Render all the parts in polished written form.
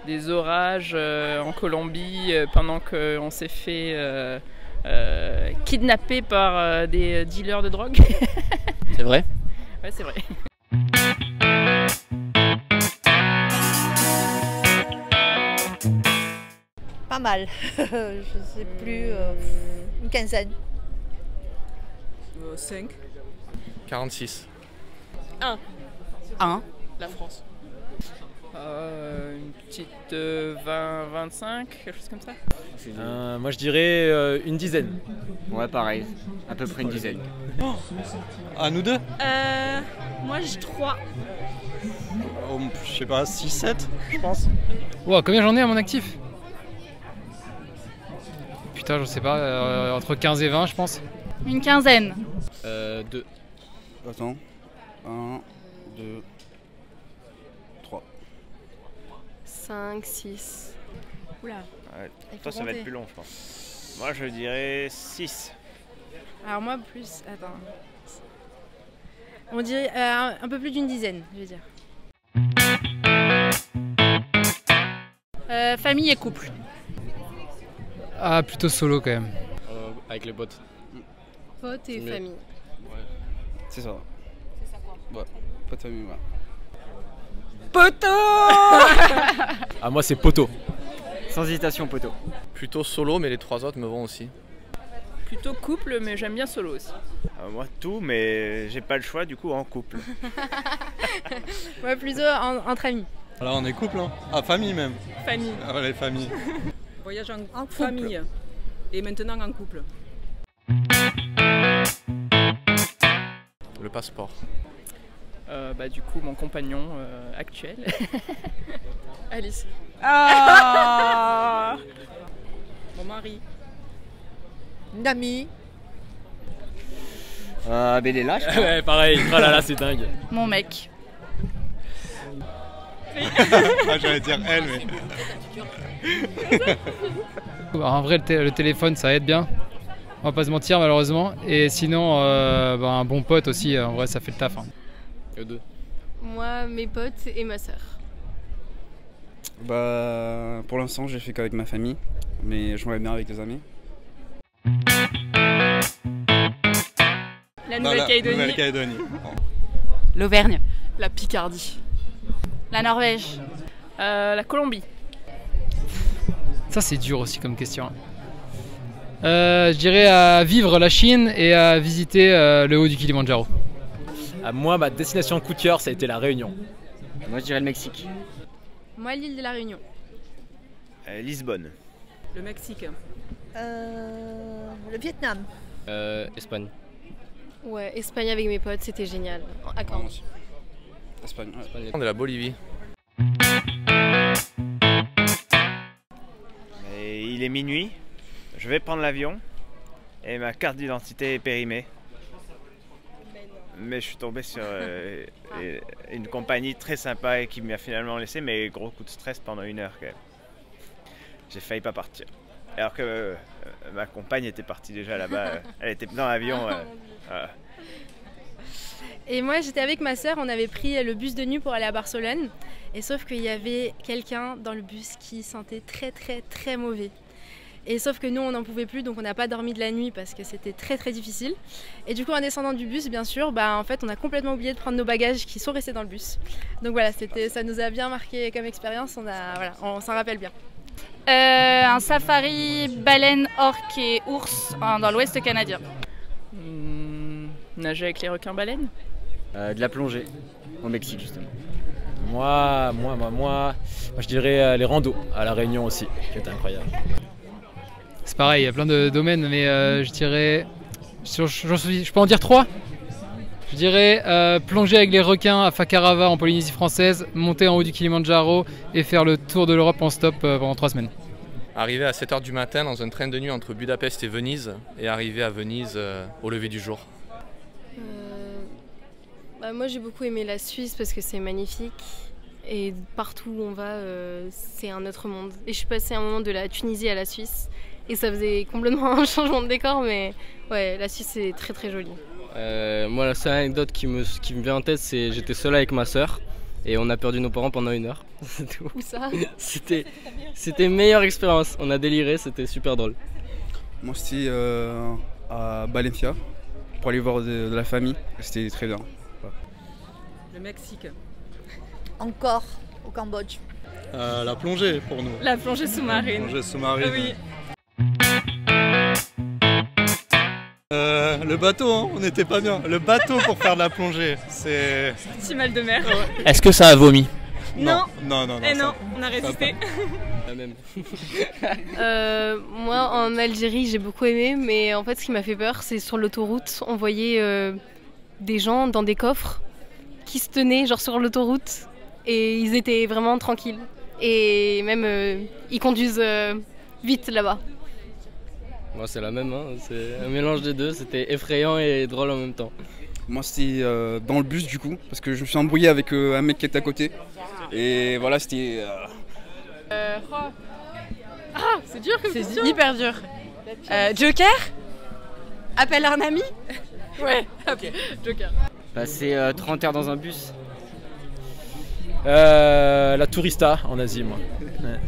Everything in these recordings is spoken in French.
Des orages en Colombie pendant qu'on s'est fait kidnapper par des dealers de drogue. C'est vrai? Ouais, c'est vrai. Pas mal, je sais plus, une quinzaine. 5. 46. 1. La France. Une petite 20-25, quelque chose comme ça. Moi je dirais une dizaine. Ouais, pareil, à peu près une dizaine. À nous deux? Moi j'ai 3. Oh, je sais pas, 6-7 je pense. Wow, combien j'en ai à mon actif? Putain, je sais pas, entre 15 et 20 je pense. Une quinzaine. 2. Attends. 1, 2, 3. 5, 6. Oula. Ouais, toi ça va être plus long je pense. Moi je dirais 6. Alors moi plus, attends. On dirait un peu plus d'une dizaine, je veux dire. Famille et couple. Ah, plutôt solo quand même. Avec les potes. Potes et famille. C'est ça. C'est ça quoi? Ouais, pas de famille, ouais. Poteau. Ah, moi c'est poteau. Sans hésitation, poteau. Plutôt solo, mais les 3 autres me vont aussi. Plutôt couple, mais j'aime bien solo aussi. Moi tout, mais j'ai pas le choix du coup en couple. Ouais, plutôt entre amis. Là on est couple, hein. Ah, famille même. Famille. Ah, ouais, les familles. Voyage en famille. Et maintenant en couple. Le passeport. Du coup, mon compagnon actuel. Alice. Ah. Mon mari. Une amie. Béléla, je crois. Ouais, pareil. Oh là là, c'est dingue. Mon mec. Ah, j'allais dire elle, mais. En vrai, le téléphone ça aide bien. On va pas se mentir malheureusement. Et sinon, un bon pote aussi, en vrai ça fait le taf. Hein. 2. Moi, mes potes et ma sœur. Bah, pour l'instant, j'ai fait qu'avec ma famille, mais je m'en vais bien avec des amis. La Nouvelle-Calédonie. Nouvelle-Calédonie. L'Auvergne. La Picardie. La Norvège. La Colombie. Ça c'est dur aussi comme question. Je dirais à vivre la Chine et à visiter le haut du Kilimandjaro. Moi, ma destination coup de cœur, ça a été la Réunion. Moi, je dirais le Mexique. Moi, l'île de la Réunion. Lisbonne. Le Mexique. Le Vietnam. Espagne. Ouais, Espagne avec mes potes, c'était génial. À Caen. Moi aussi. Espagne, ouais. De la Bolivie. Et il est minuit, je vais prendre l'avion et ma carte d'identité est périmée. Mais je suis tombé sur une compagnie très sympa et qui m'a finalement laissé, mais gros coup de stress pendant 1 heure quand même. J'ai failli pas partir. Alors que ma compagne était partie déjà là-bas, elle était dans l'avion. Et moi, j'étais avec ma sœur, on avait pris le bus de nuit pour aller à Barcelone. Et sauf qu'il y avait quelqu'un dans le bus qui sentait très très très mauvais. Et sauf que nous, on n'en pouvait plus, donc on n'a pas dormi de la nuit parce que c'était très très difficile. Et du coup, en descendant du bus, bien sûr, en fait, on a complètement oublié de prendre nos bagages qui sont restés dans le bus. Donc voilà, ça nous a bien marqué comme expérience, on s'en rappelle bien. Un safari baleine, orque et ours dans l'ouest canadien. Nager avec les requins-baleines. De la plongée, au Mexique justement. Moi, je dirais les randos à la Réunion aussi, qui était incroyable. C'est pareil, il y a plein de domaines, mais je dirais. Je peux en dire 3. Je dirais plonger avec les requins à Fakarava en Polynésie française, monter en haut du Kilimandjaro et faire le tour de l'Europe en stop pendant 3 semaines. Arriver à 7h du matin dans un train de nuit entre Budapest et Venise et arriver à Venise au lever du jour. Moi j'ai beaucoup aimé la Suisse parce que c'est magnifique et partout où on va c'est un autre monde. Et je suis passée un moment de la Tunisie à la Suisse et ça faisait complètement un changement de décor, mais ouais, la Suisse c'est très très joli. Moi la seule anecdote qui me vient en tête, c'est j'étais seul avec ma sœur Et on a perdu nos parents pendant 1 heure. C'est tout. Où ça? C'était une meilleure expérience. On a déliré, c'était super drôle. Moi, c'était à Valencia pour aller voir de la famille. C'était très bien. Ouais. Le Mexique. Encore au Cambodge. La plongée pour nous. La plongée sous-marine. La plongée sous-marine. Oui. Le bateau, hein, on n'était pas bien. Le bateau pour faire de la plongée, c'est... Petit mal de mer. Est-ce que ça a vomi? Non. Non. Et non, on a résisté. La même. Moi, en Algérie, j'ai beaucoup aimé, mais en fait, ce qui m'a fait peur, c'est sur l'autoroute, on voyait des gens dans des coffres qui se tenaient genre sur l'autoroute et ils étaient vraiment tranquilles. Et même, ils conduisent vite là-bas. Moi, c'est la même, hein. C'est un mélange des deux, c'était effrayant et drôle en même temps. Moi, c'était dans le bus du coup, parce que je me suis embrouillé avec un mec qui était à côté. Et voilà, c'était... C'est dur comme question. C'est hyper dur. Joker? Appelle un ami? Ouais, ok. Joker. Passer 30 heures dans un bus. La tourista en Asie, moi. Ouais.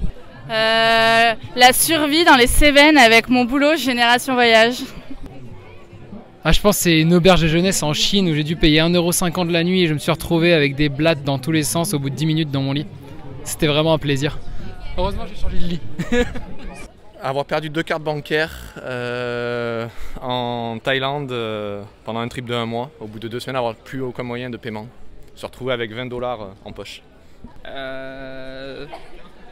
La survie dans les Cévennes avec mon boulot Génération Voyage. Ah, je pense que c'est une auberge de jeunesse en Chine où j'ai dû payer 1,50 € la nuit et je me suis retrouvé avec des blattes dans tous les sens au bout de 10 minutes dans mon lit. C'était vraiment un plaisir. Heureusement, j'ai changé de lit. Avoir perdu 2 cartes bancaires en Thaïlande pendant un trip de 1 mois. Au bout de 2 semaines, avoir plus aucun moyen de paiement. Se retrouver avec 20 $ en poche.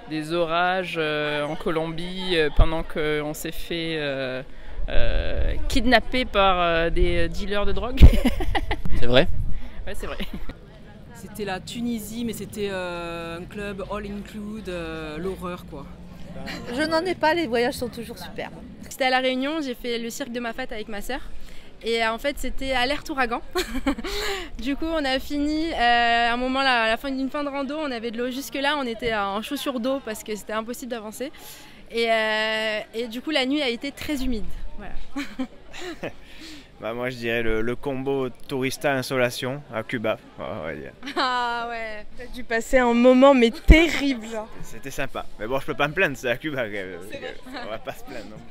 Des orages en Colombie pendant qu'on s'est fait kidnapper par des dealers de drogue. C'est vrai? Ouais, c'est vrai. C'était la Tunisie, mais c'était un club all-include, l'horreur quoi. Je n'en ai pas, les voyages sont toujours super. C'était à La Réunion, j'ai fait le cirque de ma fête avec ma sœur. Et en fait, c'était alerte ouragan. Du coup, on a fini à un moment, là, à la fin d'une fin de rando, on avait de l'eau jusque-là, on était en chaussures d'eau parce que c'était impossible d'avancer. Et du coup, la nuit a été très humide. Voilà. Bah moi je dirais le combo tourista-insolation à Cuba, on va dire. Ah ouais, t'as dû passer un moment mais terrible. C'était sympa, mais bon je peux pas me plaindre, c'est à Cuba, on va pas se plaindre non plus.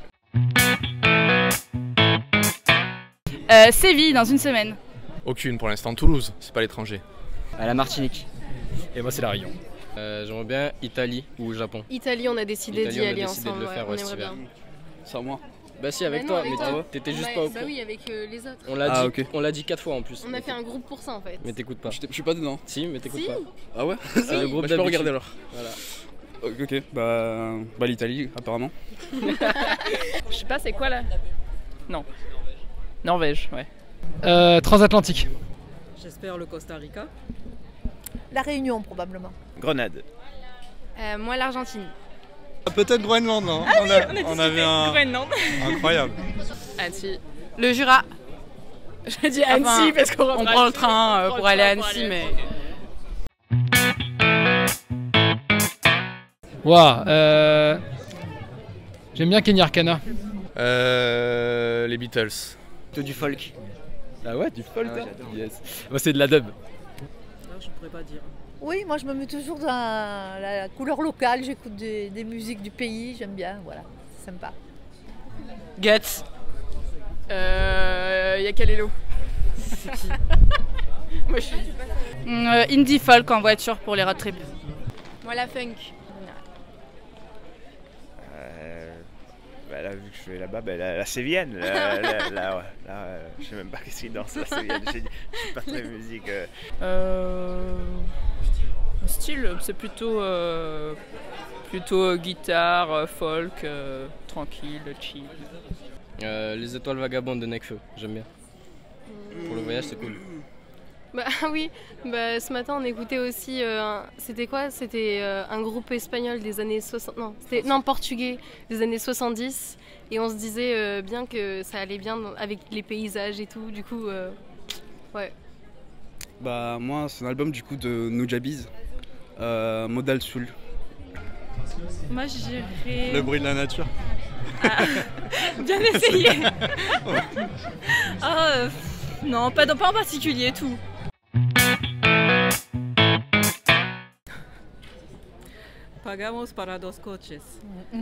Séville dans 1 semaine. Aucune pour l'instant, Toulouse, c'est pas l'étranger. À la Martinique. Et moi, c'est la Réunion. J'aimerais bien Italie ou Japon. Italie, on a décidé d'y aller ensemble. De le faire, on ouais, aimerait bien. Sans moi. Bah si, avec toi, mais t'étais juste pas au Bah oui, avec les autres. On l'a dit 4 fois en plus. On a fait un groupe pour ça en fait. Mais t'écoutes pas. Je suis pas dedans. Si, mais t'écoutes pas. Ah ouais? C'est le groupe je peux regarder alors. Voilà. Ok, bah l'Italie apparemment. Je sais pas, c'est quoi là? Non. Norvège, ouais. Transatlantique. J'espère le Costa Rica. La Réunion probablement. Grenade. Moi, l'Argentine. Peut-être Groenland, non? On avait un... Groenland. Incroyable. Annecy. Le Jura. J'ai dit Annecy parce qu'on On prend le train pour aller à Annecy, mais... Waouh. J'aime bien Kenny Arcana. Les Beatles. Plutôt du folk. Ah ouais, du folk, Ah ouais, j'adore. yes. Moi, c'est de la dub. Non, je pourrais pas dire. Oui, moi je me mets toujours dans la couleur locale, j'écoute des musiques du pays, j'aime bien, voilà, c'est sympa. Guts. Yakalelo. C'est qui? Moi, je suis... Indie folk en voiture pour les road trips. Moi, la funk. Bah là, vu que je vais là-bas, la sévienne, je sais même pas qu'est-ce qu'ils dansent la sévienne, je suis pas très musique. Style, c'est plutôt guitare, folk, tranquille, chill. Les étoiles vagabondes de Nekfeu, j'aime bien. Pour le voyage, c'est cool. Bah oui, bah, ce matin on écoutait aussi, c'était quoi? C'était un groupe espagnol des années 60, non portugais des années 70 et on se disait bien que ça allait bien avec les paysages et tout, du coup, ouais. Bah moi c'est un album du coup de Nujabiz, Modal Soul. Moi je dirais... Le bruit de la nature. Ah, bien essayé. Non, pas en particulier, tout. Pagamos para dos coches.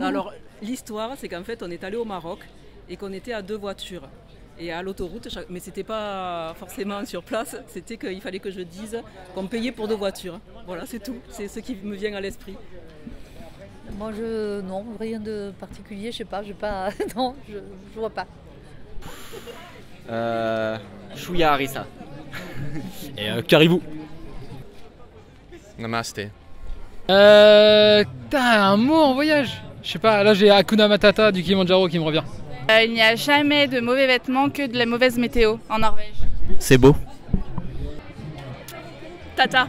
Alors, l'histoire, c'est qu'en fait, on est allé au Maroc et qu'on était à 2 voitures. Et à l'autoroute, mais c'était pas forcément sur place, c'était qu'il fallait que je dise qu'on payait pour 2 voitures. Voilà, c'est tout. C'est ce qui me vient à l'esprit. Moi, non, rien de particulier, je sais pas, non, je vois pas. Chouya Harissa. Et Caribou. Namasté. Un mot en voyage. Je sais pas, là j'ai Hakuna Matata du Kilimanjaro qui me revient. Il n'y a jamais de mauvais vêtements que de la mauvaise météo en Norvège. C'est beau. Tata,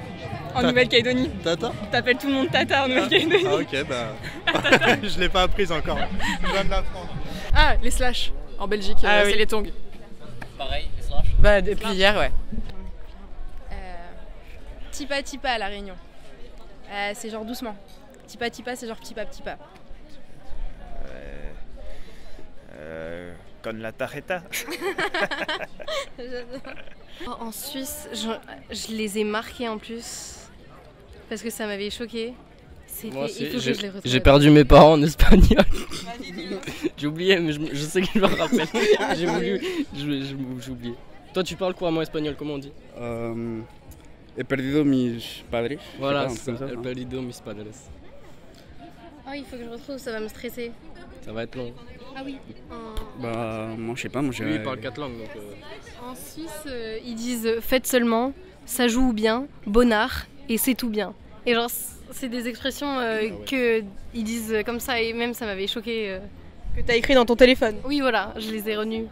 en Nouvelle-Calédonie. Tata? T'appelles tout le monde Tata en Nouvelle-Calédonie. Ah ok, bah... je l'ai pas apprise encore. Je viens de l'apprendre. Ah, les slash. En Belgique, c'est les tongs. Pareil, les slash. Bah, depuis hier, ouais. Tipa tipa à La Réunion. C'est genre doucement. Tipa tipa, c'est genre petit pas, petit pas. Con la tarjeta. En Suisse, je les ai marqués en plus. Parce que ça m'avait choqué. Moi aussi, j'ai perdu mes parents en espagnol. J'ai oublié, mais je sais que je me rappelle. J'ai oublié. Toi, tu parles couramment espagnol, comment on dit? He perdido mis padres. Voilà, c'est ça. He perdido mis padres. Oh, il faut que je retrouve, ça va me stresser. Ça va être long. Ah oui. Bah, moi, je sais pas. Moi, Lui, il parle 4 langues. Donc, En Suisse, ils disent faites seulement, ça joue bien, bonnard, et c'est tout bien. Et genre, c'est des expressions que ils disent comme ça, et même ça m'avait choqué. Que t'as écrit dans ton téléphone. Oui, voilà, je les ai retenus.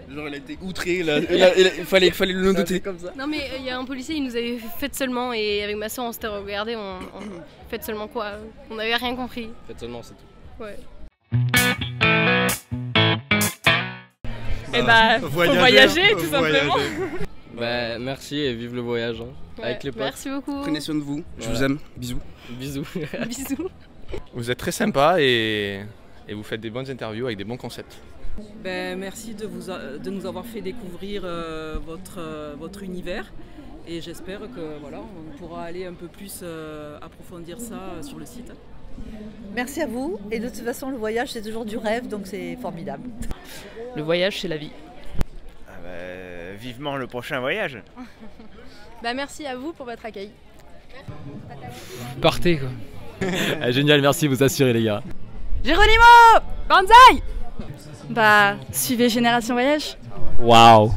Genre, il a été outré, là. Il fallait le noter. Comme ça. Non, mais il y a un policier, il nous avait fait seulement, et avec ma soeur, on s'était regardé, on fait seulement quoi? On n'avait rien compris. Faites seulement, c'est tout. Ouais. Et bah, faut voyager tout simplement. Bah, merci et vive le voyage. Hein. Ouais, avec les potes. merci beaucoup. Prenez soin de vous. Je vous aime. Bisous. Bisous. Bisous. Vous êtes très sympa et vous faites des bonnes interviews avec des bons concepts. Ben, merci de nous avoir fait découvrir votre univers. Et j'espère que voilà, on pourra aller un peu plus approfondir ça sur le site. Merci à vous. Et de toute façon, le voyage, c'est toujours du rêve, donc c'est formidable. Le voyage, c'est la vie. Ah bah, vivement le prochain voyage. Bah, merci à vous pour votre accueil. Partez quoi. Génial, merci, vous assurez les gars. Geronimo, Banzai. Bah, suivez Génération Voyage. Waouh.